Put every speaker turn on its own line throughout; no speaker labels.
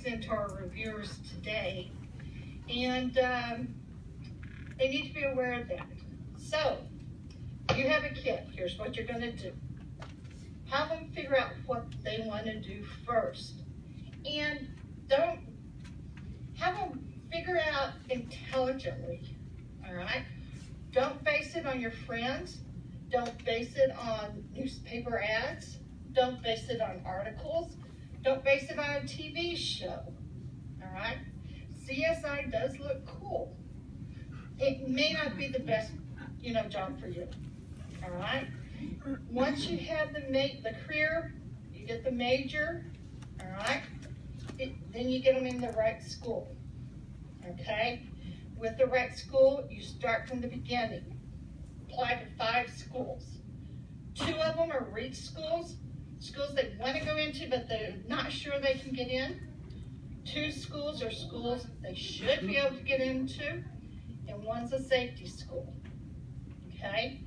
into our reviewers today, and they need to be aware of that. So, you have a kid, here's what you're gonna do. Have them figure out what they wanna do first. And don't, have them figure it out intelligently, all right? Don't base it on your friends. Don't base it on newspaper ads. Don't base it on articles. Don't base it on a TV show, all right? CSI does look cool. It may not be the best, job for you, all right? Once you have the career, you get the major, all right? Then you get them in the right school, okay? With the right school, you start from the beginning. Apply to 5 schools. 2 of them are reach schools, schools they want to go into, but they're not sure they can get in. 2 schools are schools they should be able to get into, and one's a safety school, okay?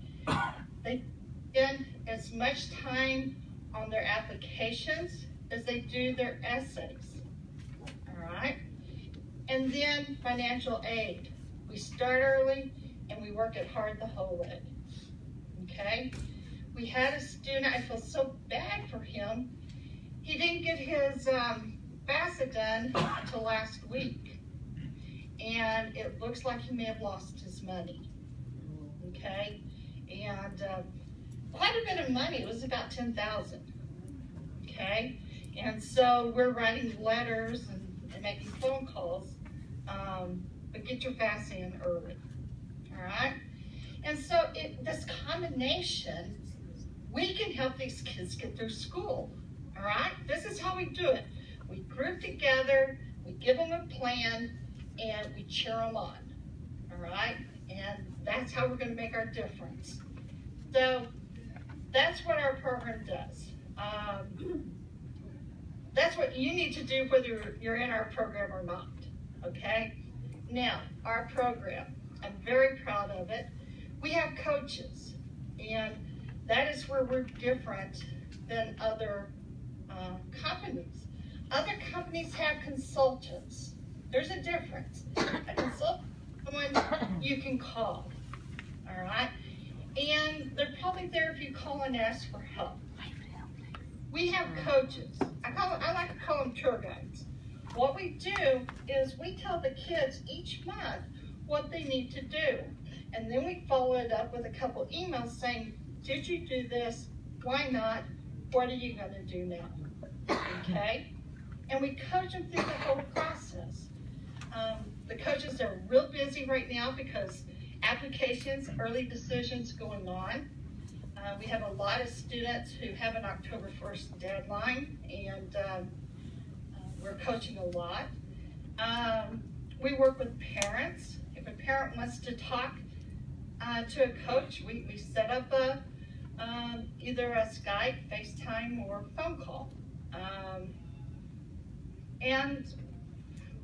They spend as much time on their applications as they do their essays, all right? And then financial aid. We start early and we work it hard the whole way, okay? We had a student, I feel so bad for him. He didn't get his FAFSA done until last week. And it looks like he may have lost his money, okay? And quite a bit of money, it was about $10,000, okay? And so we're writing letters and making phone calls, but get your FAFSA in early, all right? And so this combination, we can help these kids get through school, all right? This is how we do it. We group together, we give them a plan, and we cheer them on, all right? And that's how we're gonna make our difference. So that's what our program does. That's what you need to do whether you're in our program or not, okay? Now, our program, I'm very proud of it. We have coaches, and that is where we're different than other companies. Other companies have consultants. There's a difference. A consultant is someone you can call, all right? And they're probably there if you call and ask for help. We have coaches. I like to call them tour guides. What we do is we tell the kids each month what they need to do. And then we follow it up with a couple emails saying, did you do this? Why not? What are you gonna do now? Okay? And we coach them through the whole process. The coaches are real busy right now because applications, early decisions going on. We have a lot of students who have an October 1st deadline, and we're coaching a lot. We work with parents. If a parent wants to talk to a coach, we set up either a Skype, FaceTime, or phone call. And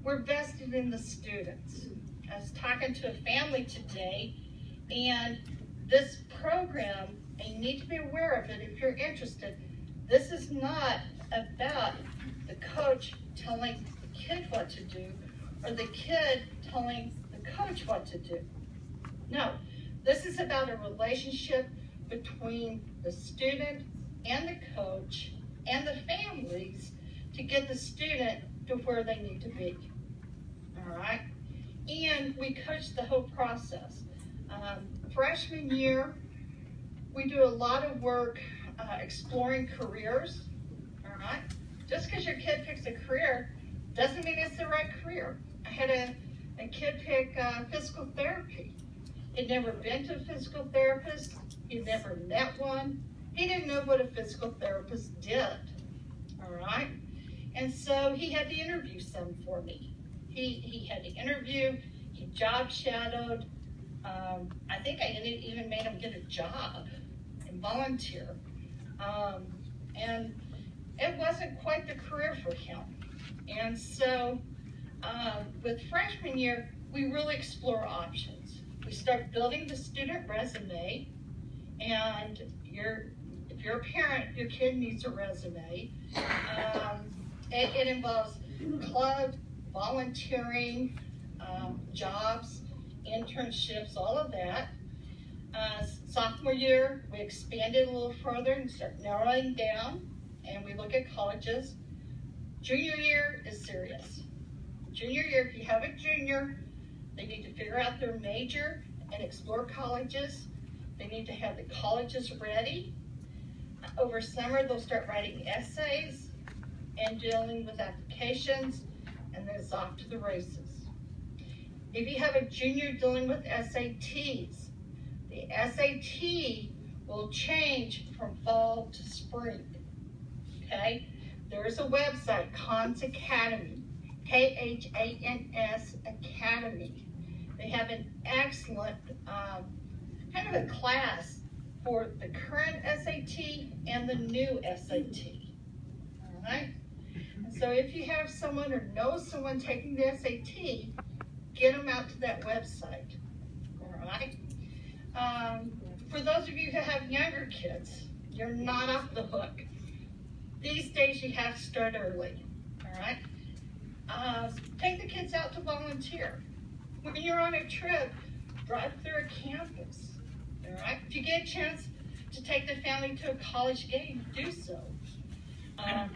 we're vested in the students. I was talking to a family today, and this program, and you need to be aware of it if you're interested, this is not about the coach telling the kid what to do or the kid telling the coach what to do. No, this is about a relationship between the student and the coach and the families to get the student to where they need to be, all right? And we coach the whole process. Freshman year, we do a lot of work exploring careers, all right? Just because your kid picks a career doesn't mean it's the right career. I had a kid pick physical therapy. He'd never been to a physical therapist. He'd never met one. He didn't know what a physical therapist did, all right? And so he had to interview some for me. He had to interview, he job shadowed. I think I even made him get a job and volunteer. And it wasn't quite the career for him. And so with freshman year, we really explore options. We start building the student resume, and if you're a parent, your kid needs a resume. It involves club, volunteering, jobs, internships, all of that. Sophomore year, we expanded a little further and start narrowing down, and we look at colleges. Junior year is serious. Junior year, if you have a junior, they need to figure out their major and explore colleges. They need to have the colleges ready. Over summer, they'll start writing essays and dealing with applications, and then it's off to the races. If you have a junior dealing with SATs, the SAT will change from fall to spring, okay? There's a website, Khans Academy, Khans Academy. They have an excellent kind of a class for the current SAT and the new SAT, all right? And so if you have someone or know someone taking the SAT, get them out to that website, all right? For those of you who have younger kids, you're not off the hook. These days you have to start early, all right? Take the kids out to volunteer. When you're on a trip, drive through a campus, all right? If you get a chance to take the family to a college game, do so.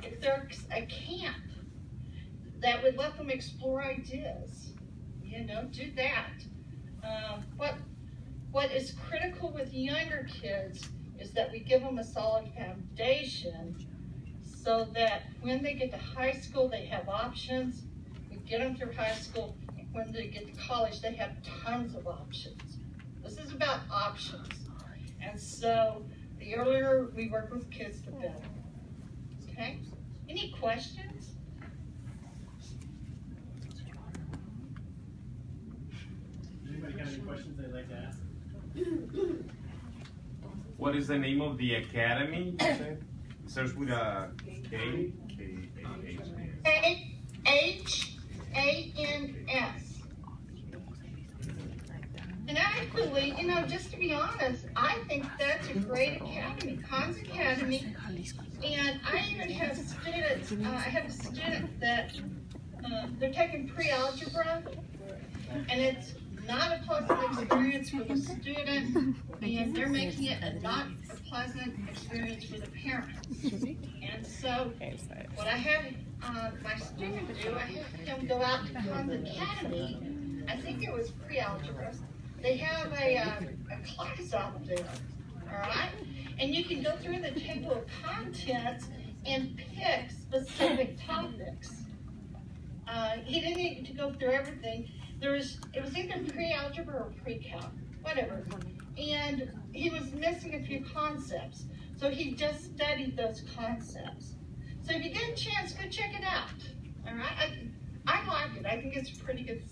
If there's a camp that would let them explore ideas, you know, do that. What is critical with younger kids is that we give them a solid foundation so that when they get to high school, they have options. We get them through high school. When they get to college, they have tons of options. This is about options. And so the earlier we work with kids, the better. Okay? Any questions?
Anybody got any questions they'd like to ask?
What is the name of the academy? It starts with a K?
H-A-N-S. And actually, you know, just to be honest, I think that's a great academy, Khans Academy. And I even have students, I have a student that they're taking pre-algebra, and it's not a pleasant experience for the student, and they're making it a not a pleasant experience for the parents. And so what I have my student do, I have him go out to Khans Academy. I think it was pre-algebra. They have a class out there, all right? And you can go through the table of contents and pick specific topics. He didn't need to go through everything. It was either pre-algebra or pre-calc, whatever. And he was missing a few concepts. So he just studied those concepts. So if you get a chance, go check it out, all right? I like it. I think it's a pretty good